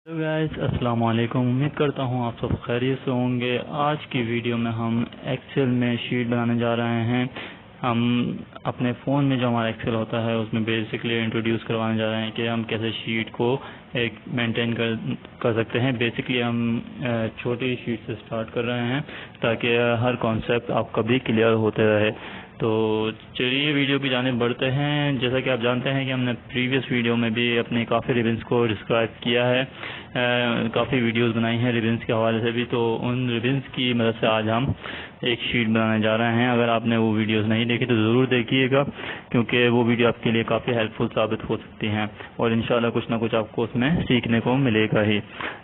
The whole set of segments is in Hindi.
हेलो गाइस, अस्सलाम वालेकुम। उम्मीद करता हूँ आप सब खैरियत से होंगे। आज की वीडियो में हम एक्सेल में शीट बनाने जा रहे हैं। हम अपने फ़ोन में जो हमारा एक्सेल होता है उसमें बेसिकली इंट्रोड्यूस करवाने जा रहे हैं कि हम कैसे शीट को एक मेंटेन कर सकते हैं। बेसिकली हम छोटी शीट से स्टार्ट कर रहे हैं ताकि हर कॉन्सेप्ट आपका भी क्लियर होते रहे। तो चलिए वीडियो की जाने बढ़ते हैं। जैसा कि आप जानते हैं कि हमने प्रीवियस वीडियो में भी अपने काफ़ी रिबन्स को डिस्क्राइब किया है, काफ़ी वीडियोस बनाई हैं रिबन्स के हवाले से भी। तो उन रिबन्स की मदद से आज हम एक शीट बनाने जा रहे हैं। अगर आपने वो वीडियोस नहीं देखी तो ज़रूर देखिएगा, क्योंकि वो वीडियो आपके लिए काफ़ी हेल्पफुल साबित हो सकती हैं और इंशाल्लाह कुछ ना कुछ आपको उसमें सीखने को मिलेगा ही।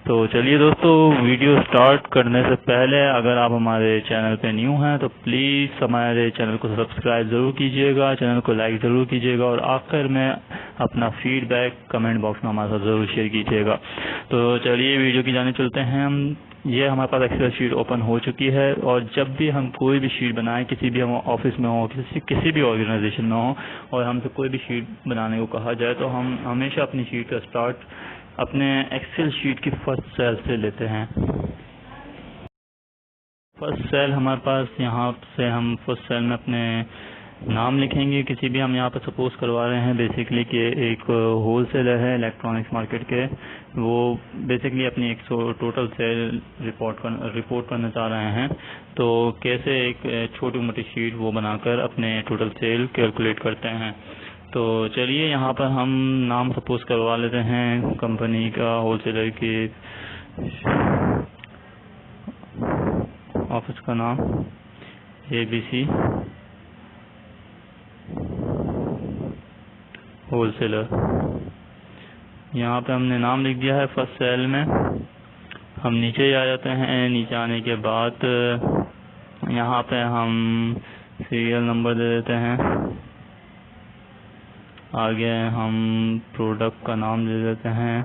तो चलिए दोस्तों, वीडियो स्टार्ट करने से पहले अगर आप हमारे चैनल पे न्यू हैं तो प्लीज़ हमारे चैनल को सब्सक्राइब ज़रूर कीजिएगा, चैनल को लाइक ज़रूर कीजिएगा और आखिर में अपना फीडबैक कमेंट बॉक्स में हमारे साथ ज़रूर शेयर कीजिएगा। तो चलिए वीडियो की जाने चलते हैं हम। ये हमारे पास एक्सेल शीट ओपन हो चुकी है और जब भी हम कोई भी शीट बनाएं, किसी भी हम ऑफिस में हो, किसी भी ऑर्गेनाइजेशन में हो और हमसे कोई भी शीट बनाने को कहा जाए तो हम हमेशा अपनी शीट का स्टार्ट अपने एक्सेल शीट की फर्स्ट सेल से लेते हैं। फर्स्ट सेल हमारे पास, यहाँ से हम फर्स्ट सेल में अपने नाम लिखेंगे। किसी भी हम यहाँ पर सपोज करवा रहे हैं बेसिकली कि एक होलसेलर है इलेक्ट्रॉनिक्स मार्केट के, वो बेसिकली अपनी एक टोटल सेल रिपोर्ट करना चाह रहे हैं। तो कैसे एक छोटी मोटी शीट वो बनाकर अपने टोटल सेल कैलकुलेट करते हैं। तो चलिए यहाँ पर हम नाम सपोज करवा लेते हैं कंपनी का, होलसेलर की ऑफिस का नाम ABC होलसेलर। यहाँ पे हमने नाम लिख दिया है फर्स्ट सेल में। हम नीचे आ जाते हैं। नीचे आने के बाद यहाँ पे हम सीरियल नंबर दे देते हैं। आगे हम प्रोडक्ट का नाम दे देते हैं,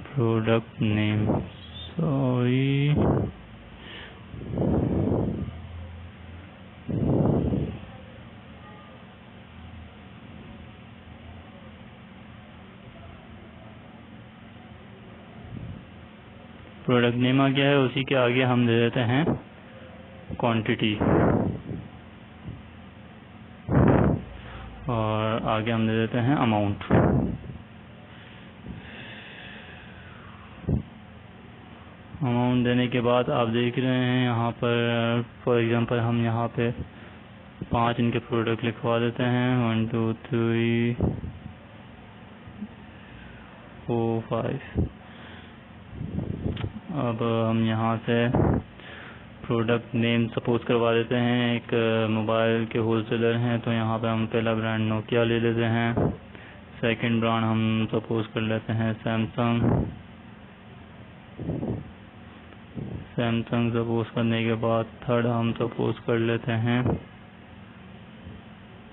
product name, sorry, product name आ गया है। उसी के आगे हम दे देते हैं क्वांटिटी और आगे हम दे देते हैं अमाउंट। अमाउंट देने के बाद आप देख रहे हैं यहाँ पर फॉर एग्जांपल हम यहाँ पे 5 इनके प्रोडक्ट लिखवा देते हैं, 1 2 3 4 5। अब हम यहाँ से प्रोडक्ट नेम सपोज करवा देते हैं। एक मोबाइल के होलसेलर हैं तो यहाँ पे हम पहला ब्रांड नोकिया ले लेते हैं। सेकंड ब्रांड हम सपोज कर लेते हैं सैमसंग सपोज करने के बाद थर्ड हम सपोज कर लेते हैं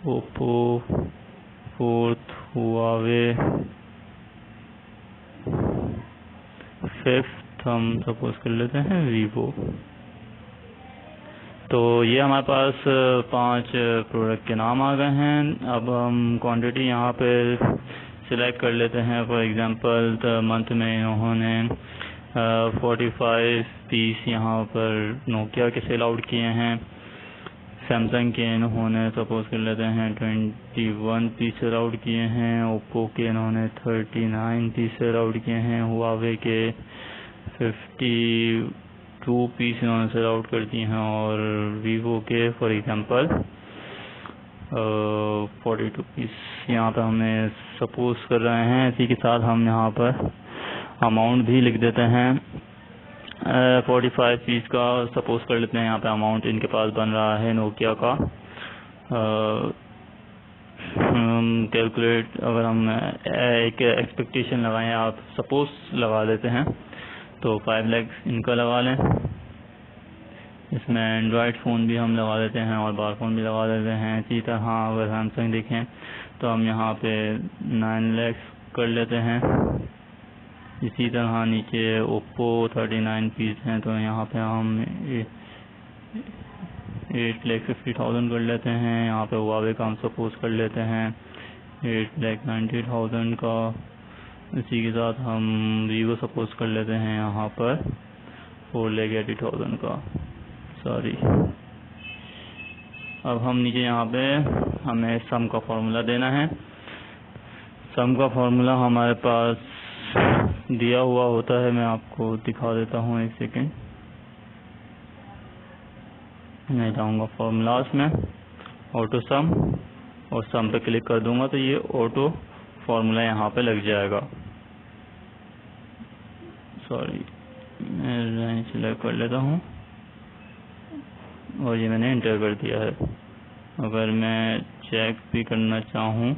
ओप्पो, फोर्थ हुआवे, फिफ्थ हम सपोज कर लेते हैं वीवो। तो ये हमारे पास 5 प्रोडक्ट के नाम आ गए हैं। अब हम क्वांटिटी यहाँ पे सिलेक्ट कर लेते हैं। फॉर एग्जांपल मंथ में इन्होंने 45 पीस यहाँ पर नोकिया के सेल आउट किए हैं। सैमसंग के इन्होंने सपोज कर लेते हैं 21 पीस सेल आउट किए हैं। ओप्पो के इन्होंने 39 पीस सेल आउट किए हैं। हुआवे के 52 पीस इन्होंने सेल आउट कर दिए हैं और वीवो के फॉर एग्जांपल 42 पीस यहाँ पर हमें सपोज कर रहे हैं। इसी के साथ हम यहाँ पर अमाउंट भी लिख देते हैं। 45 पीस का सपोज कर लेते हैं यहाँ पे अमाउंट इनके पास बन रहा है नोकिया का। कैलकुलेट अगर हम एक एक्सपेक्टेशन लगाएं, आप सपोज लगा लेते हैं तो 5 लाख इनका लगा लें। इसमें एंड्रॉयड फ़ोन भी हम लगा देते हैं और बार फोन भी लगा देते हैं। इसी तरह अगर सैमसंग देखें तो हम यहाँ पे 9 लाख कर लेते हैं। इसी तरह नीचे ओप्पो 39 पीस हैं तो यहाँ पे हम 8,50,000 कर लेते हैं। यहाँ पे हुआवे का हम सपोज कर लेते हैं 8,90,000 का। इसी के साथ हम वीवो सपोज कर लेते हैं यहाँ पर 4,80,000 का। सॉरी, अब हम नीचे यहाँ पे हमें सम का फॉर्मूला देना है। सम का फॉर्मूला हमारे पास दिया हुआ होता है, मैं आपको दिखा देता हूँ, एक सेकेंड। मैं जाऊँगा फॉर्मूलाज में, ऑटो सम, और सम पे क्लिक कर दूंगा तो ये ऑटो फॉर्मूला यहाँ पे लग जाएगा। सॉरी, मैं लाइन सिलेक्ट कर लेता हूँ और ये मैंने इंटर कर दिया है। अगर मैं चेक भी करना चाहूँ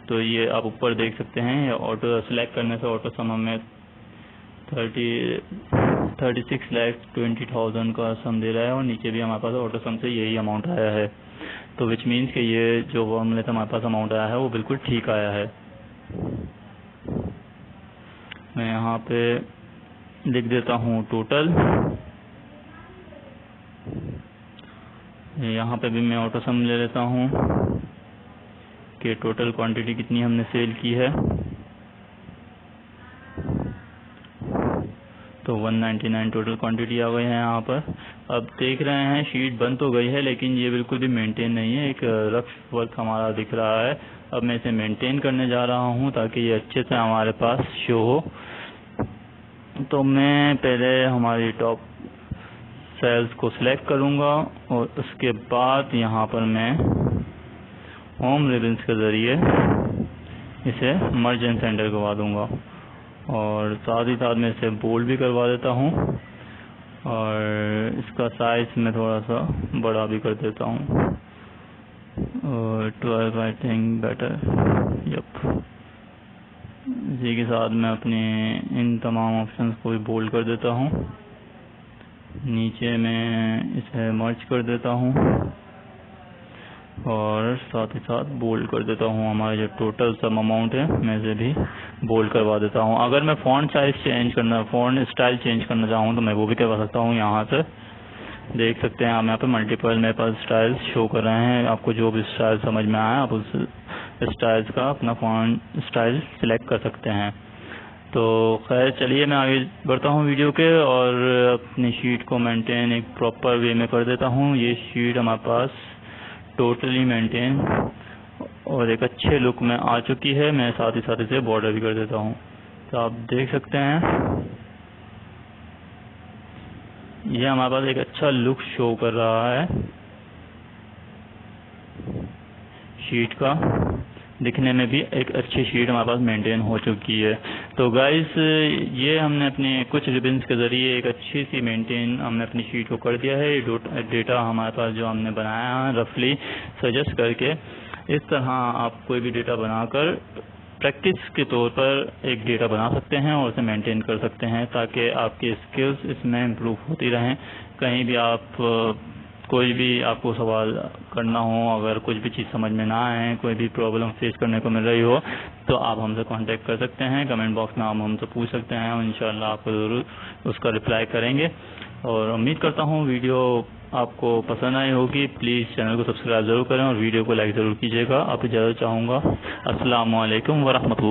तो ये आप ऊपर देख सकते हैं, ये ऑटो सिलेक्ट करने से ऑटो सम हमें 36,20,000 का सम दे रहा है, और नीचे भी हमारे पास ऑटो सम से यही अमाउंट आया है। तो विच मीन्स कि ये जो फॉर्मूले से हमारे पास अमाउंट आया है वो बिल्कुल ठीक आया है। मैं यहाँ पे लिख देता हूँ टोटल। यहाँ पे भी मैं ऑटो सम ले लेता हूँ कि टोटल क्वांटिटी कितनी हमने सेल की है। तो 199 टोटल क्वांटिटी आ गई है यहाँ पर। अब देख रहे हैं शीट बन तो गई है, लेकिन ये बिल्कुल भी मेंटेन नहीं है, एक रफ वर्क हमारा दिख रहा है। अब मैं इसे मेंटेन करने जा रहा हूँ ताकि ये अच्छे से हमारे पास शो हो। तो मैं पहले हमारी टॉप सेल्स को सिलेक्ट करूँगा और उसके बाद यहाँ पर मैं होम रिबन्स के ज़रिए इसे मर्ज एंड सेंटर करवा दूँगा, और साथ ही साथ मैं इसे बोल्ड भी करवा देता हूँ, और इसका साइज मैं थोड़ा सा बड़ा भी कर देता हूँ, और 12 आई थिंक बेटर। यप, इसी के साथ मैं अपने इन तमाम ऑप्शंस को भी बोल्ड कर देता हूँ। नीचे मैं इसे मर्ज कर देता हूँ और साथ ही साथ बोल्ड कर देता हूँ। हमारा जो टोटल सम अमाउंट है मैं इसे भी बोल्ड करवा देता हूँ। अगर मैं फ़ॉन्ट साइज चेंज करना, फ़ॉन्ट स्टाइल चेंज करना चाहूँ तो मैं वो भी करवा सकता हूँ। यहाँ से देख सकते हैं आप, यहाँ पे मल्टीपल मेरे पास स्टाइल शो कर रहे हैं। आपको जो भी स्टाइल समझ में आए आप उस स्टाइल्स का अपना फ़ॉन्ट स्टाइल सिलेक्ट कर सकते हैं। तो खैर चलिए मैं आगे बढ़ता हूँ वीडियो के, और अपनी शीट को मेंटेन एक प्रॉपर वे में कर देता हूँ। ये शीट हमारे पास टोटली मेंटेन और एक अच्छे लुक में आ चुकी है। मैं साथ ही साथ इसे बॉर्डर भी कर देता हूँ। तो आप देख सकते हैं ये हमारे पास एक अच्छा लुक शो कर रहा है शीट का। दिखने में भी एक अच्छी शीट हमारे पास मेंटेन हो चुकी है। तो गाइस, ये हमने अपने कुछ रिबन्स के ज़रिए एक अच्छी सी मेंटेन हमने अपनी शीट को कर दिया है। डेटा हमारे पास जो हमने बनाया है रफली सजेस्ट करके, इस तरह आप कोई भी डेटा बनाकर प्रैक्टिस के तौर पर एक डेटा बना सकते हैं और उसे मेंटेन कर सकते हैं, ताकि आपकी स्किल्स इसमें इम्प्रूव होती रहें। कहीं भी आप कोई भी आपको सवाल करना हो, अगर कुछ भी चीज़ समझ में ना आए, कोई भी प्रॉब्लम फेस करने को मिल रही हो, तो आप हमसे कांटेक्ट कर सकते हैं। कमेंट बॉक्स में आप हमसे पूछ सकते हैं और इंशाल्लाह आपको ज़रूर उसका रिप्लाई करेंगे। और उम्मीद करता हूँ वीडियो आपको पसंद आई होगी। प्लीज़ चैनल को सब्सक्राइब ज़रूर करें और वीडियो को लाइक ज़रूर कीजिएगा। आप इजाज़त चाहूँगा। अस्सलाम वालेकुम व रहमतुल्लाह।